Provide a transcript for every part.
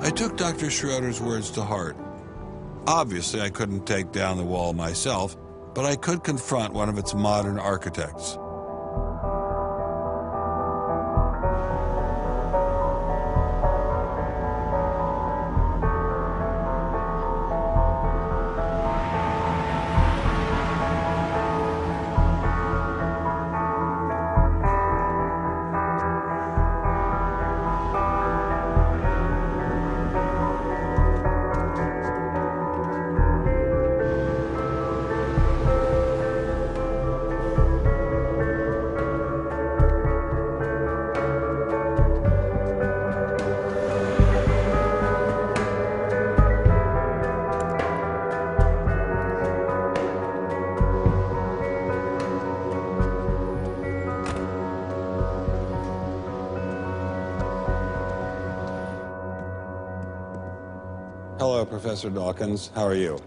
I took Dr. Schroeder's words to heart. Obviously, I couldn't take down the wall myself, but I could confront one of its modern architects. Hello, Professor Dawkins. How are you?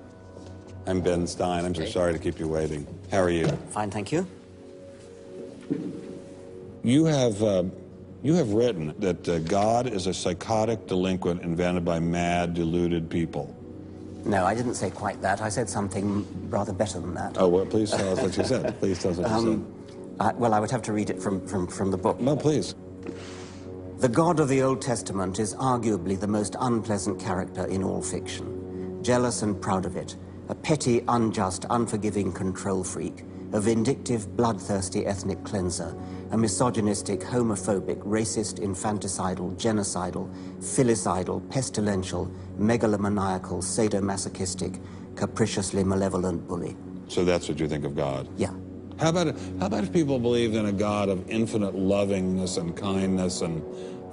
I'm Ben Stein. I'm so sorry to keep you waiting. How are you? Fine, thank you. You have written that God is a psychotic delinquent invented by mad, deluded people. No, I didn't say quite that. I said something rather better than that. Oh, well, please tell us what you said. Please tell us what you said. Well, I would have to read it from the book. No, please. The God of the Old Testament is arguably the most unpleasant character in all fiction. Jealous and proud of it, a petty, unjust, unforgiving control freak, a vindictive, bloodthirsty ethnic cleanser, a misogynistic, homophobic, racist, infanticidal, genocidal, filicidal, pestilential, megalomaniacal, sadomasochistic, capriciously malevolent bully. So that's what you think of God? Yeah. How about if people believed in a God of infinite lovingness and kindness and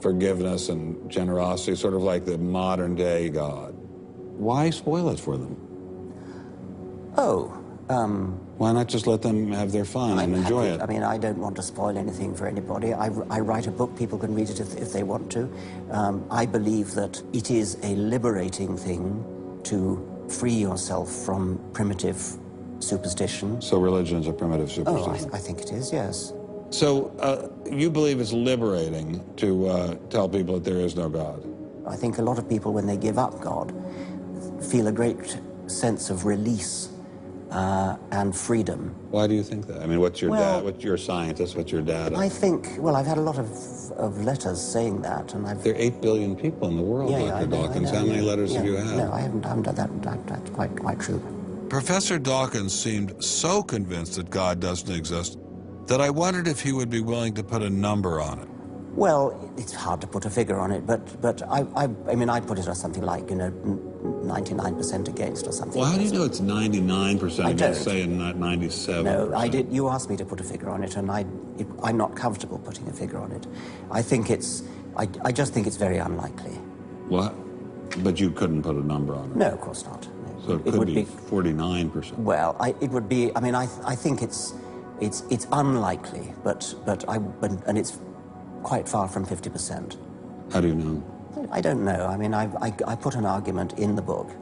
forgiveness and generosity, sort of like the modern day God? Why spoil it for them? Why not just let them have their fun and enjoy it? I mean, I don't want to spoil anything for anybody. I write a book, people can read it if they want to. I believe that it is a liberating thing to free yourself from primitive superstition. So religion is a primitive superstition? Oh, I think it is, yes. So you believe it's liberating to tell people that there is no God? I think a lot of people, when they give up God, feel a great sense of release and freedom. Why do you think that? I mean, what's your dad? What's your scientist? What's your data? I think, well, I've had a lot of letters saying that, and I've... There are 8 billion people in the world, Dr. Dawkins. How many letters have you had? No, I haven't done that. That's quite true. Professor Dawkins seemed so convinced that God doesn't exist that I wondered if he would be willing to put a number on it. Well, it's hard to put a figure on it, but I mean, I'd put it as something like, 99% against or something. Well, how do you know it's 99% against, say, and not 97%? No, I did. You asked me to put a figure on it, and I'm not comfortable putting a figure on it. I just think it's very unlikely. What? But you couldn't put a number on it? No, of course not. So it could be 49%. Well, it would be. I mean, I think it's unlikely, but it's quite far from 50%. How do you know? I don't know. I mean, I put an argument in the book.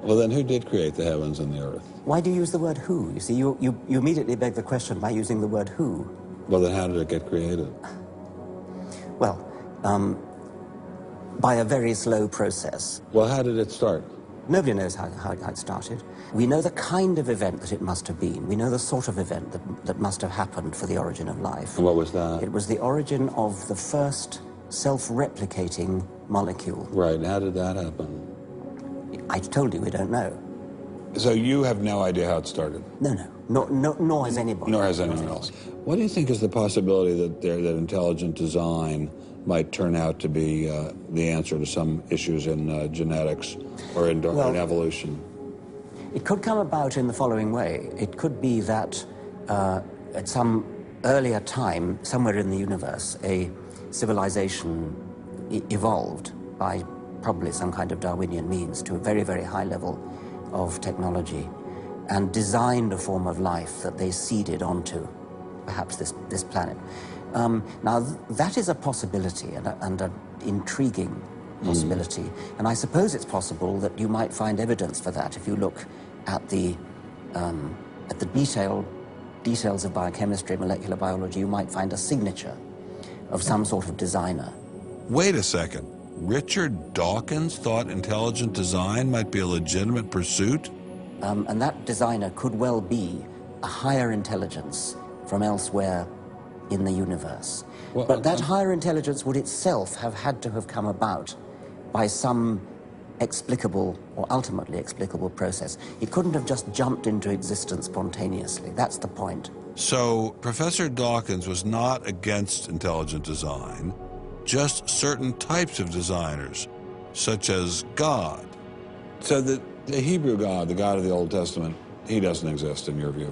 Well, then who did create the heavens and the earth? Why do you use the word who? You see, you immediately beg the question by using the word who. Well, then how did it get created? Well, by a very slow process. Well, how did it start? Nobody knows how it started. We know the kind of event that it must have been. We know the sort of event that must have happened for the origin of life. And what was that? It was the origin of the first self-replicating molecule. Right, and how did that happen? I told you we don't know. So you have no idea how it started? No, nor has anybody. Nor has anyone else. What do you think is the possibility that intelligent design might turn out to be the answer to some issues in genetics or in evolution? It could come about in the following way. It could be that at some earlier time, somewhere in the universe, a civilization evolved by probably some kind of Darwinian means to a very, very high level of technology and designed a form of life that they seeded onto, perhaps this planet. Now, that is a possibility and an intriguing possibility. And I suppose it's possible that you might find evidence for that if you look at the details of biochemistry, molecular biology. You might find a signature of some sort of designer. Wait a second. Richard Dawkins thought intelligent design might be a legitimate pursuit? And that designer could well be a higher intelligence from elsewhere in the universe. Well, but that higher intelligence would itself have had to have come about by some explicable or ultimately explicable process. It couldn't have just jumped into existence spontaneously. That's the point. So Professor Dawkins was not against intelligent design, just certain types of designers, such as God. So the Hebrew God, the God of the Old Testament, he doesn't exist in your view?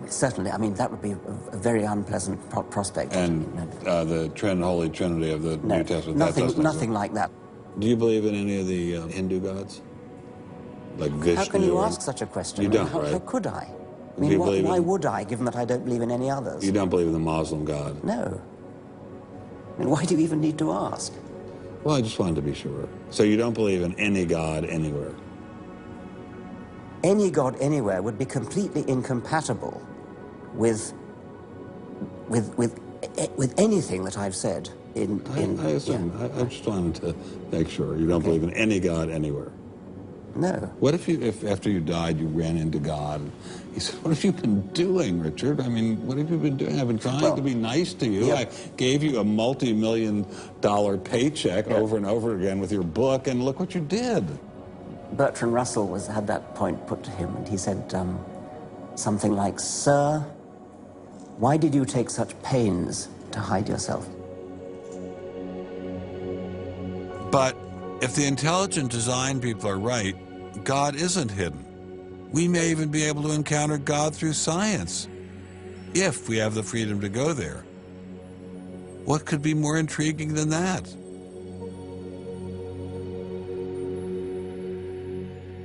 Certainly. I mean, that would be a very unpleasant prospect. And the Holy Trinity of the New Testament, nothing like that. Do you believe in any of the Hindu gods? Like Vishnu? How can you ask such a question? You don't, right? How could I? I mean, why would I, given that I don't believe in any others? You don't believe in the Muslim God? No. I mean, why do you even need to ask? Well, I just wanted to be sure. So you don't believe in any God anywhere? Any God anywhere would be completely incompatible with anything that I've said I assume. Yeah. I just wanted to make sure. You don't believe in any God anywhere? No. What if after you died you ran into God? He said, "What have you been doing, Richard? I mean, what have you been doing? I've been trying to be nice to you. Yeah. I gave you a multi-million-dollar paycheck over and over again with your book, and look what you did." Bertrand Russell had that point put to him, and he said something like, "Sir, why did you take such pains to hide yourself?" But if the intelligent design people are right, God isn't hidden. We may even be able to encounter God through science, if we have the freedom to go there. What could be more intriguing than that?